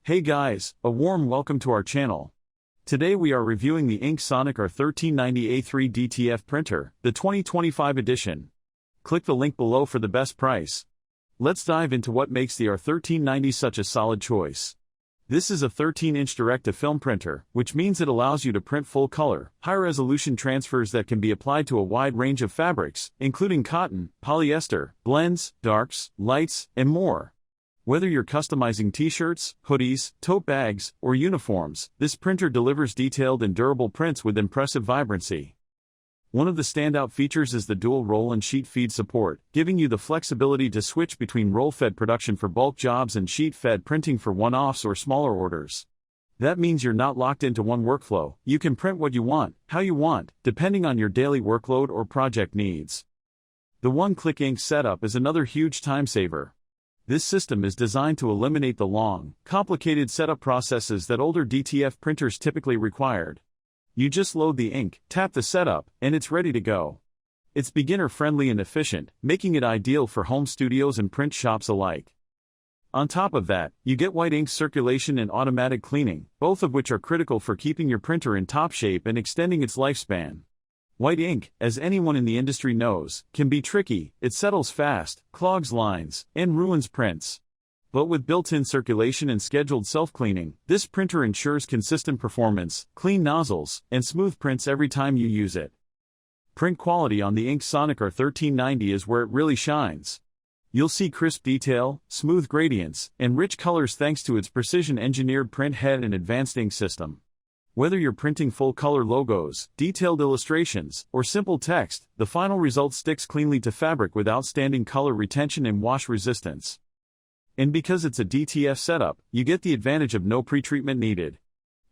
Hey guys, a warm welcome to our channel. Today we are reviewing the InkSonic R1390 A3 DTF printer, the 2025 edition. Click the link below for the best price. Let's dive into what makes the R1390 such a solid choice. This is a 13-inch direct-to-film printer, which means it allows you to print full-color, high-resolution transfers that can be applied to a wide range of fabrics, including cotton, polyester, blends, darks, lights, and more. Whether you're customizing t-shirts, hoodies, tote bags, or uniforms, this printer delivers detailed and durable prints with impressive vibrancy. One of the standout features is the dual roll and sheet feed support, giving you the flexibility to switch between roll-fed production for bulk jobs and sheet-fed printing for one-offs or smaller orders. That means you're not locked into one workflow. You can print what you want, how you want, depending on your daily workload or project needs. The one-click ink setup is another huge time saver. This system is designed to eliminate the long, complicated setup processes that older DTF printers typically required. You just load the ink, tap the setup, and it's ready to go. It's beginner-friendly and efficient, making it ideal for home studios and print shops alike. On top of that, you get white ink circulation and automatic cleaning, both of which are critical for keeping your printer in top shape and extending its lifespan. White ink, as anyone in the industry knows, can be tricky. It settles fast, clogs lines, and ruins prints. But with built-in circulation and scheduled self-cleaning, this printer ensures consistent performance, clean nozzles, and smooth prints every time you use it. Print quality on the InkSonic R1390 is where it really shines. You'll see crisp detail, smooth gradients, and rich colors thanks to its precision-engineered print head and advanced ink system. Whether you're printing full-color logos, detailed illustrations, or simple text, the final result sticks cleanly to fabric with outstanding color retention and wash resistance. And because it's a DTF setup, you get the advantage of no pretreatment needed.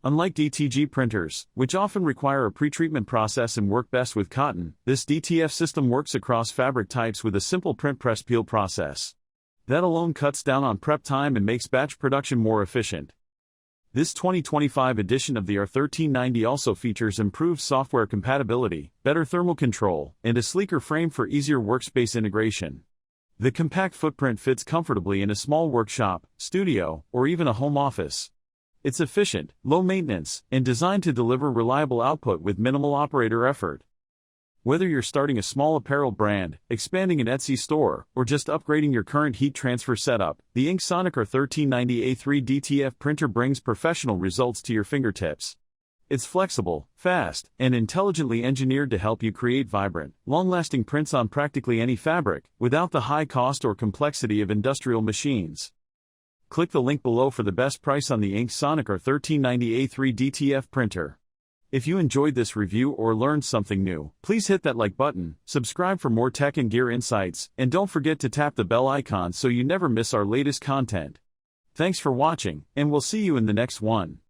Unlike DTG printers, which often require a pretreatment process and work best with cotton, this DTF system works across fabric types with a simple print press peel process. That alone cuts down on prep time and makes batch production more efficient. This 2025 edition of the R1390 also features improved software compatibility, better thermal control, and a sleeker frame for easier workspace integration. The compact footprint fits comfortably in a small workshop, studio, or even a home office. It's efficient, low maintenance, and designed to deliver reliable output with minimal operator effort. Whether you're starting a small apparel brand, expanding an Etsy store, or just upgrading your current heat transfer setup, the InkSonic R1390 A3 DTF printer brings professional results to your fingertips. It's flexible, fast, and intelligently engineered to help you create vibrant, long-lasting prints on practically any fabric, without the high cost or complexity of industrial machines. Click the link below for the best price on the InkSonic R1390 A3 DTF printer. If you enjoyed this review or learned something new, please hit that like button, subscribe for more tech and gear insights, and don't forget to tap the bell icon so you never miss our latest content. Thanks for watching, and we'll see you in the next one.